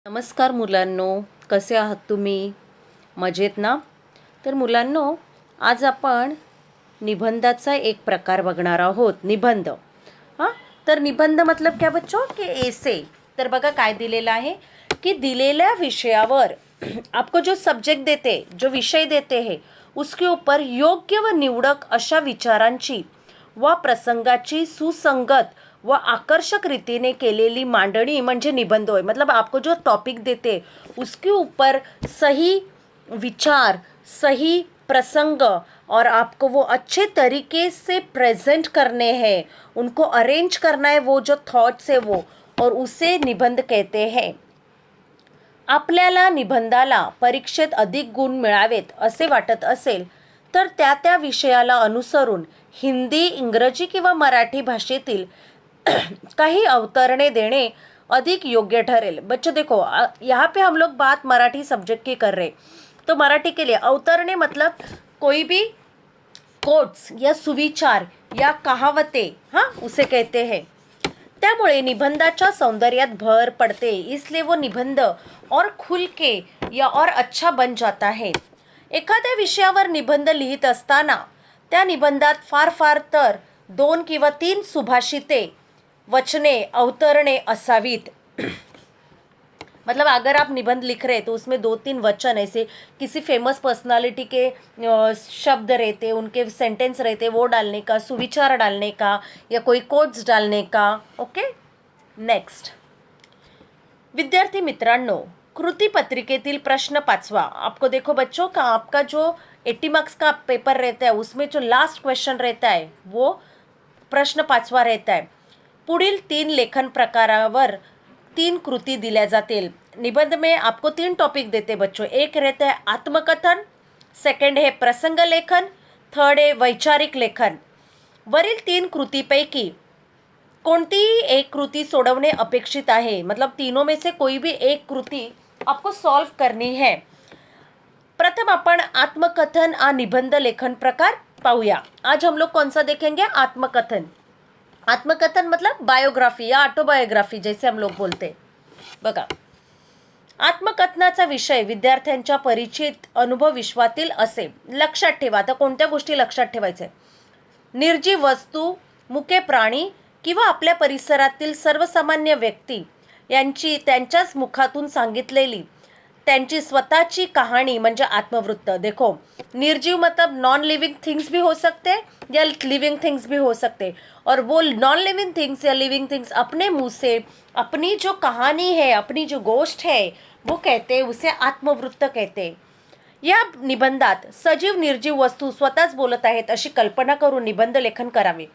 नमस्कार मुलांनो, कसे आहात तुम्ही? मजेत ना? तर मुलांनो, आज आपण निबंधाचा एक प्रकार बघणार आहोत. निबंध. हां, तर निबंध मतलब क्या बच्चों कि ऐसे. तर बघा काय दिलेलं आहे की दिलेल्या विषयावर आपको जो सब्जेक्ट देते, जो विषय देते हैं, उसके ऊपर योग्य व निवडक अशा विचारांची व प्रसंगाची सुसंगत व आकर्षक रीतीने केलेली मांडणी म्हणजे निबंध होय. मतलब आपको जो टॉपिक देते उसके ऊपर सही विचार, सही प्रसंग और आपको वो अच्छे तरीके से प्रेजेंट करने हैं, उनको अरेंज करना है, वो जो थॉट्स है वो, और उसे निबंध कहते हैं. आपल्याला निबंधाला परीक्षेत अधिक गुण मिळावेत असे वाटत असेल तर त्या त्या विषयाला अनुसरून हिंदी, इंग्रजी किंवा मराठी भाषेतील काही अवतरणे देणे अधिक योग्य ठरेल. बच्चों देखो, यहाँ पे हम लोग बात मराठी सब्जेक्ट की कर रहे. तो मराठी के लिए अवतरणे मतलब कोई भी कोट्स या सुविचार या कहावतें, हाँ, उसे कहते हैं. त्यामुळे निबंधाच्या सौंदर्यात भर पड़ते, इसलिए वो निबंध और खुल के या और अच्छा बन जाता है. एखाद्या विषयावर निबंध लिहित असताना त्या निबंधात फार फार तर 2 किंवा 3 सुभाषिते, वचने, अवतरणे असावीत. मतलब अगर आप निबंध लिख रहे तो उसमें 2-3 वचन ऐसे किसी फेमस पर्सनालिटी के शब्द रहते, उनके सेंटेंस रहते, वो डालने का, सुविचार डालने का या कोई कोट्स डालने का. Okay, next. विद्यार्थी मित्रांनो, कृति पत्रिकेतील प्रश्न 5वां. आपको देखो बच्चों का आपका जो 80 मार्क्स का पेपर रहता है उसमें जो लास्ट क्वेश्चन रहता है वो प्रश्न 5वां रहता है. पुढील 3 लेखन प्रकारावर 3 कृती दिल्या जातील. निबंध में आपको 3 टॉपिक देते बच्चों. एक रहता है आत्मकथन, सेकंड है प्रसंग लेखन, थर्ड है वैचारिक लेखन. वरील 3 कृतीपैकी कोणतीही एक कृती सोडवणे अपेक्षित आहे. मतलब तीनों में से कोई भी एक कृती आपको सॉल्व करनी है. प्रथम अपन आत्मकथन और निबंध लेखन प्रकार पाऊया. आज हम लोग कौन सा देखेंगे? आत्मकथन. आत्मकथन मतलब बायोग्राफी या ऑटोबायोग्राफी जैसे हम लोग बोलते. बघा, आत्मकथनाचा विषय विद्यार्थ्यांच्या परिचित अनुभव विश्वातील असे. लक्षात ठेवा. आता कोणत्या गोष्टी लक्षात ठेवायचे? निर्जीव वस्तू, मुके प्राणी किंवा आपल्या परिसरातील सर्वसामान्य व्यक्ती यांची त्यांच्याच मुखातून सांगितलेली त्यांची स्वतःची कहाणी म्हणजे आत्मवृत्त. देखो, निर्जीव मतलब नॉन लिविंग थिंग्स भी हो सकते या लिविंग थिंग्स भी हो सकते, और वो नॉन लिविंग थिंग्स या लिविंग थिंग्स अपने मुंह से अपनी जो कहानी है, अपनी जो गोष्ट है वो कहते, उसे आत्मवृत्त कहते. या निबंधात सजीव निर्जीव वस्तू स्वतःच बोलत आहेत अशी कल्पना करून निबंध लेखन करावे.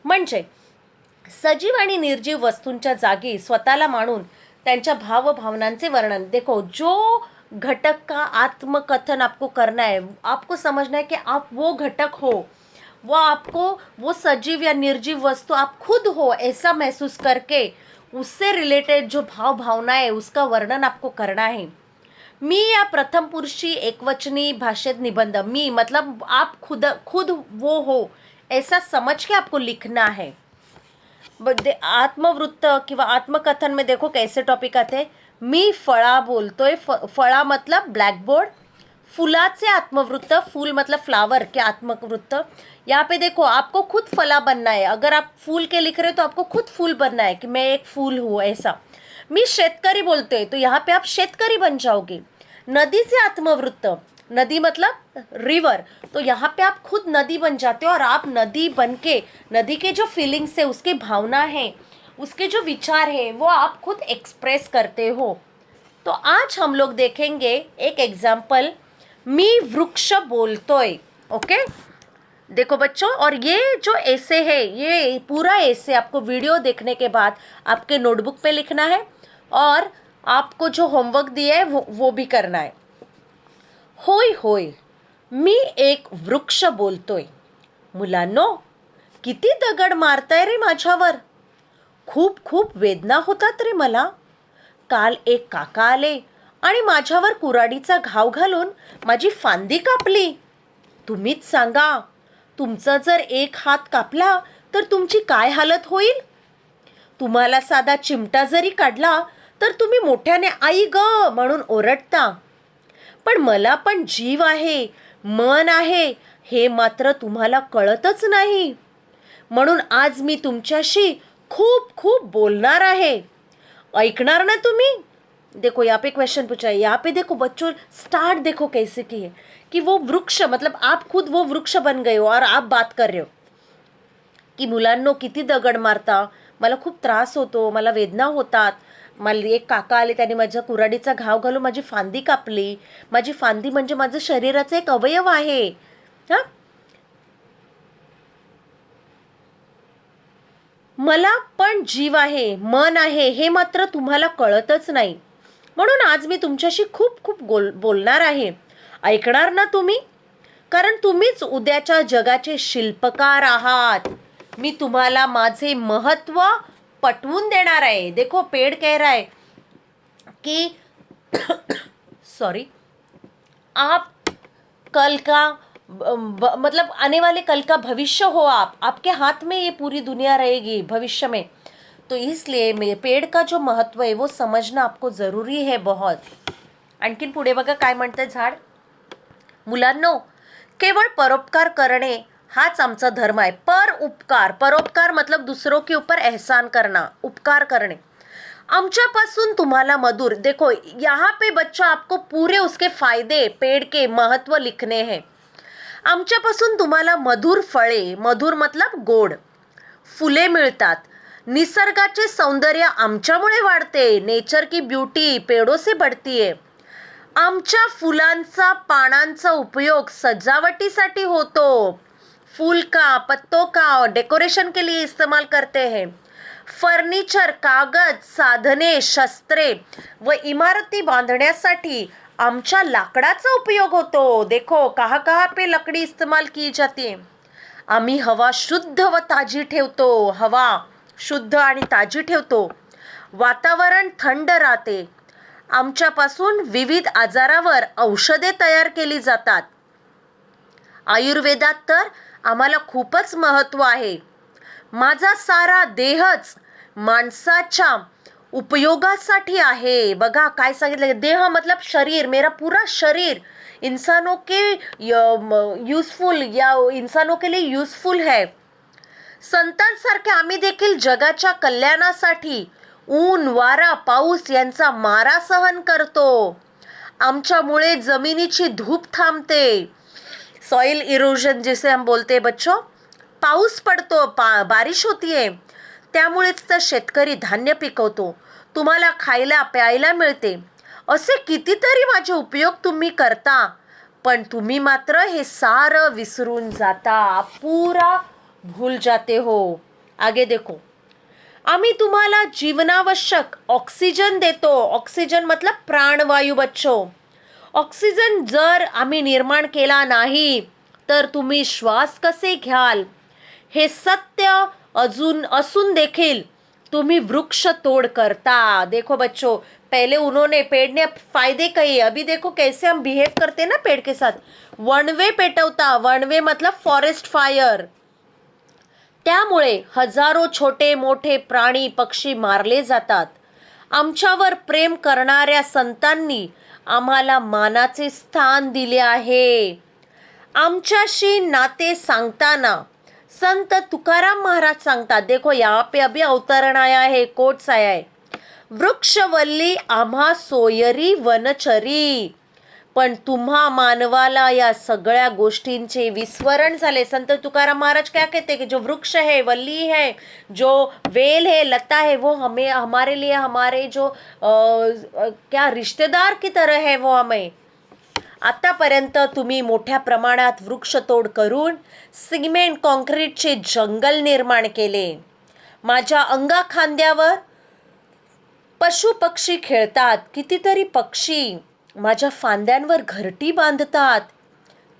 म्हणजे सजीव आणि निर्जीव वस्तूंच्या जागी स्वतःला मानून त्यांच्या भावभावनांचे वर्णन. देखो, जो घटक का आत्मकथन आपको करना है, आपको समझना है कि आप वो घटक हो, वो आपको वो सजीव या निर्जीव वस्तु आप खुद हो ऐसा महसूस करके उससे रिलेटेड जो भाव भावना है उसका वर्णन आपको करना है. मी या प्रथम पुरुषी एकवचनी भाषेत निबंध. मी मतलब आप खुद वो हो ऐसा समझ के आपको लिखना है. आत्मवृत्त किंवा आत्मकथन में देखो कैसे टॉपिक आते हैं. मी फळा बोलतोय. फळा मतलब ब्लैक बोर्ड. फुलाचे आत्मवृत्त, फूल मतलब फ्लावर के आत्मवृत्त. यहाँ पे देखो आपको खुद फला बनना है. अगर आप फूल के लिख रहे हो तो आपको खुद फूल बनना है कि मैं एक फूल हूँ ऐसा. मी शेतकरी बोलते तो यहाँ पे आप शेतकरी बन जाओगे. नदी से आत्मवृत्त, नदी मतलब रिवर, तो यहाँ पे आप खुद नदी बन जाते हो और आप नदी बन के नदी के जो फीलिंग्स है, उसके भावना है, उसके जो विचार है वो आप खुद एक्सप्रेस करते हो. तो आज हम लोग देखेंगे एक एग्जाम्पल, मी वृक्ष बोलतोय. ओके, देखो बच्चों, और ये जो ऐसे है, ये पूरा ऐसे आपको वीडियो देखने के बाद आपके नोटबुक पे लिखना है और आपको जो होमवर्क दिया है वो भी करना है. होय होय, मी एक वृक्ष बोलतोय. मुलांनो, किती दगड मारताय रे माझ्यावर. खूप खूप वेदना होतात रे मला. काल एक काका आले आणि माझ्यावर कुऱ्हाडीचा घाव घालून माझी फांदी कापली. तुम्हीच सांगा, तुमचा जर एक हात कापला तर तुमची काय हालत होईल. तुम्हाला साधा चिमटा जरी काढला तर तुम्ही मोठ्याने आई ग म्हणून ओरडता. पण मला पण जीव आहे, मन आहे, हे मात्र तुम्हाला कळतच नाही. म्हणून आज मी तुमच्याशी खूप खूप बोलणार आहे. ऐकणार ना तुम्ही? देखो यहाँ पे क्वेश्चन पूछा है, यहाँ पे देखो बच्चों स्टार्ट देखो कैसे की है कि वो वृक्ष मतलब आप खुद वो वृक्ष बन गए हो और आप बात कर रहे हो की मुलांनो किती दगड मारता, मला खूप त्रास होतो, मला वेदना होतात. मला एक काका आले, त्याने माझ्या कुऱ्हाडीचा घाव घालून माझी फांदी कापली. माझी फांदी म्हणजे माझं शरीराचा एक अवयव आहे. हा, मला पण जीव आहे, मन आहे, हे मात्र तुम्हाला कळतच नाही. म्हणून आज मी तुमच्याशी खूप खूप बोलणार आहे. ऐकणार ना तुम्ही? कारण तुम्हीच उद्याच्या जगाचे शिल्पकार आहात. मी तुम्हाला माझे महत्त्व पटवून देणार आहे. देखो पेड़ कह रहा है कि सॉरी, आप कल का मतलब आने वाले कल का भविष्य हो, आपके हाथ में ये पूरी दुनिया रहेगी भविष्य में. तो इसलिए पेड़ का जो महत्व है वो समझना आपको ज़रूरी है बहुत. आणखीन पुढे बघा काय म्हणते झाड. मुलांनो, केवळ परोपकार करणे हाच आमचा धर्म आहे. परोपकार मतलब दूसरों के ऊपर एहसान करना, उपकार करणे. आमच्यापासून तुम्हाला मधुर, देखो यहाँ पे बच्चा आपको पूरे उसके फायदे, पेड़ के महत्व लिखने हैं. आमच्यापासून तुम्हाला मधुर फळे, मधुर मतलब गोड, फुले मिळतात. निसर्गाचे सौंदर्य आमच्यामुळे वाढते. नेचर की ब्यूटी पेड़ों से बढ़ती है. आमच्या फुलांचा पानांचा उपयोग सजावटीसाठी होतो. फूल का, पत्तों का डेकोरेशन के लिए इस्तेमाल करते हैं. फर्निचर, कागद, साधने, शस्त्रे व इमारती बांधण्यासाठी आमच्या लाकडाचा उपयोग होतो. देखो कहाँ कहाँ पे लकड़ी इस्तेमाल की जाती है. आम्ही हवा शुद्ध व ताजी ठेवतो. हवा शुद्ध आणि ताजी ठेवतो. वातावरण थंड राहते. आमच्यापासून विविध आजारावर औषधे तयार केली जातात. आयुर्वेदात तर आम्हाला खूपच महत्त्व आहे. माझा सारा देहच माणसाच्या उपयोगासाठी आहे. बघा काय सांगितलं, देह मतलब शरीर, मेरा पूरा शरीर इंसानों के यूजफुल या इंसानों के लिए यूजफुल है. संतांसारखे आम्ही देखील जगाच्या कल्याणासाठी ऊन, वारा, पाऊस यांचा मारा सहन करतो. आमच्यामुळे जमिनीची धूप थांबते. सॉइल इरोजन जिसे हम बोलते हैं बच्चों, पाऊस पडतो, बारिश होती है, त्यामुळेच तर शेतकरी धान्य पिकवतो. तुम्हाला खायला प्यायला मिळते. असे कितीतरी माझे उपयोग तुम्ही करता, पण तुम्ही मात्र हे सारं विसरून जाता, पूरा भूल जाते हो. आगे देखो, आम्ही तुम्हाला जीवनावश्यक ऑक्सिजन देतो. ऑक्सिजन मतलब प्राणवायू बच्चो. ऑक्सिजन जर आम्ही निर्माण केला नाही तर तुम्ही श्वास कसे घ्याल. हे सत्य असून देखील तुम्ही वृक्ष तोड करता. देखो बच्चों, पहले उन्होंने पेड़ ने फायदे कहे, अभी देखो कैसे हम बिहेव करते ना पेड़ के साथ. वणवे पेटवता. वणवे मतलब फॉरेस्ट फायर. त्यामुळे हजारो छोटे मोठे प्राणी पक्षी मारले जातात. आमच्यावर प्रेम करणाऱ्या संतांनी आम्हाला मानाचे स्थान दिले आहे. आमच्याशी नाते सांगताना संत तुकाराम महाराज सांगतात. देखो यहाँ पे अभी अवतरण आया है, कोट्स आया है. वृक्षवल्ली आम्हा सोयरी वनचरी. पण तुम्हा मानवाला या सगळ्या गोष्टींचे विस्मरण झाले. संत तुकाराम महाराज क्या कहते कि जो वृक्ष है, वल्ली है, जो वेल है, लता है, वो हमें हमारे लिए हमारे जो क्या रिश्तेदार की तरह है वो हमें. आतापर्यंत तुम्ही मोठ्या प्रमाणात वृक्षतोड करून सिमेंट कॉन्क्रीटचे जंगल निर्माण केले. माझ्या अंगाखांद्यावर पशु पक्षी खेळतात. कितीतरी पक्षी माझ्या फांद्यांवर घरटी बांधतात.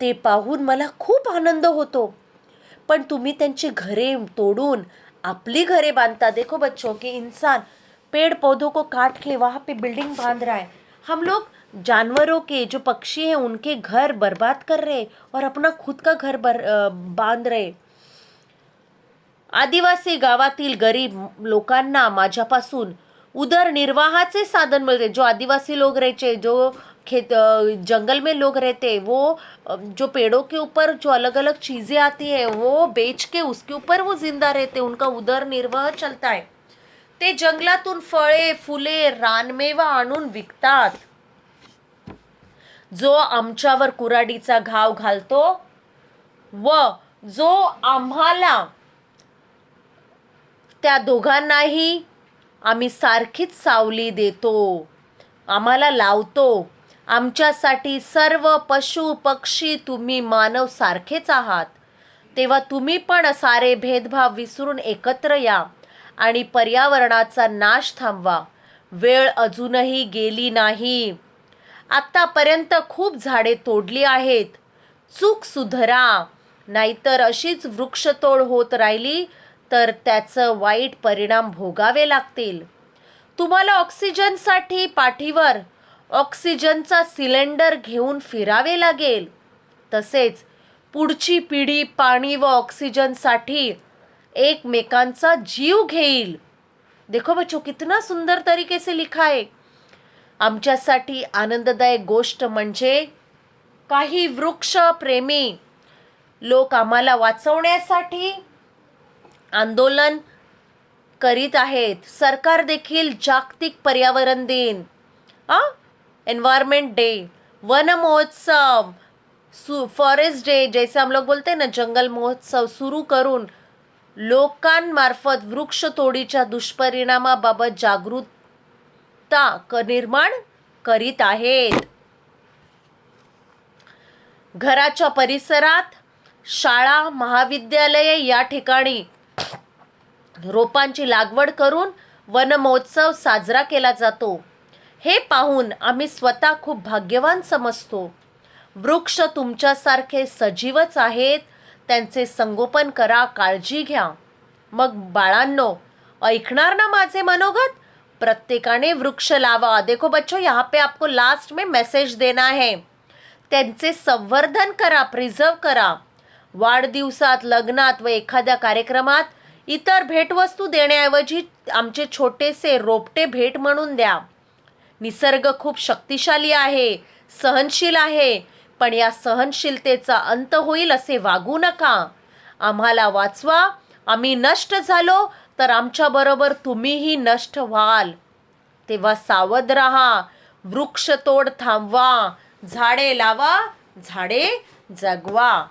ते पाहून मला खूप आनंद होतो. पण तुम्ही त्यांची घरे तोडून आपली घरे बांधता. देखो बच्चों कि इंसान पेड़ पौधों को काट के वहाँ पे बिल्डिंग बांध रहा है. हम लोग जानवरों के जो पक्षी हैं उनके घर बर्बाद कर रहे और अपना खुद का घर बांध रहे. आदिवासी गावातील गरीब लोकांना माझ्यापासून उदरनिर्वाहाचे साधन मिलते। जो आदिवासी लोग रहते, जो जंगल में लोग रहते, वो जो पेड़ों के ऊपर जो अलग अलग चीजें आती है वो बेच के उसके ऊपर वो जिंदा रहते, उनका उदरनिर्वाह चलता आहे। ते जंगलातून फळे फुले रानमेवा आणून विकतात। जो आमच्यावर कुऱ्हाडीचा घाव घालतो व जो आम्हाला, त्या दोघांनाही आम्ही सारखीच सावली देतो, आम्हाला लावतो। आमच्यासाठी सर्व पशु पक्षी तुम्ही मानव सारखेच आहात। तेव्हा तुम्ही पण सारे भेदभाव विसरून एकत्र या आणि पर्यावरणाचा नाश थांबवा। वेळ अजूनही गेली नाही। आतापर्यंत खूप झाडे तोडली आहेत, चूक सुधरा, नाहीतर अशीच वृक्षतोड होत राहिली तर त्याचं वाईट परिणाम भोगावे लागतील। तुम्हाला ऑक्सिजनसाठी पाठीवर ऑक्सिजनचा सिलेंडर घेऊन फिरावे लागेल। तसेच पुढची पिढी पाणी व ऑक्सिजनसाठी एकमेकांचा जीव घेईल। देखो बच्चों, कितना सुंदर तरीके से लिखा है। आमच्यासाठी आनंददायक गोष्ट म्हणजे काही वृक्ष प्रेमी लोक आम्हाला वाचवण्यासाठी आंदोलन करीत आहेत। सरकार देखील जागतिक पर्यावरण दिन, एनवायरमेंट डे, वन महोत्सव, फॉरेस्ट डे, जैसे हम लोग बोलते हैं ना, जंगल महोत्सव सुरू करून लोकांमार्फत वृक्षतोडीच्या दुष्परिणामाबाबत जागरूकता निर्माण करीत आहेत। घराच्या परिसरात, शाळा, महाविद्यालये या ठिकाणी रोपांची लागवड करून वन महोत्सव साजरा केला जातो। हे पाहून आम्ही स्वतः खूप भाग्यवान समजतो। वृक्ष तुमच्यासारखे सजीवच आहेत, त्यांचे संगोपन करा, काळजी घ्या। मग बाळांनो, ऐकणार ना माझे मनोगत? प्रत्येकाने वृक्ष लावा। देखो बच्चों, यहाँ पे आपको लास्ट में मैसेज देना है। त्यांचे संवर्धन करा, प्रिझर्व करा। वाढदिवसात, लग्नात व एखाद्या कार्यक्रमात इतर भेटवस्तू देण्याऐवजी आमचे छोटेसे रोपटे भेट म्हणून द्या। निसर्ग खूप शक्तिशाली आहे, सहनशील आहे, पण या सहनशीलतेचा अंत होईल असे वागू नका। आम्हाला वाचवा। आम्ही नष्ट झालो तर आमच्याबरोबर तुम्हीही नष्ट व्हाल। तेव्हा सावध रहा, वृक्षतोड थांबवा, झाडे लावा, झाडे जगवा।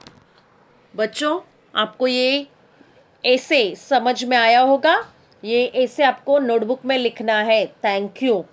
बच्चों, आपको ये ऐसे समझ में आया होगा। ये ऐसे आपको नोटबुक में लिखना है। Thank you.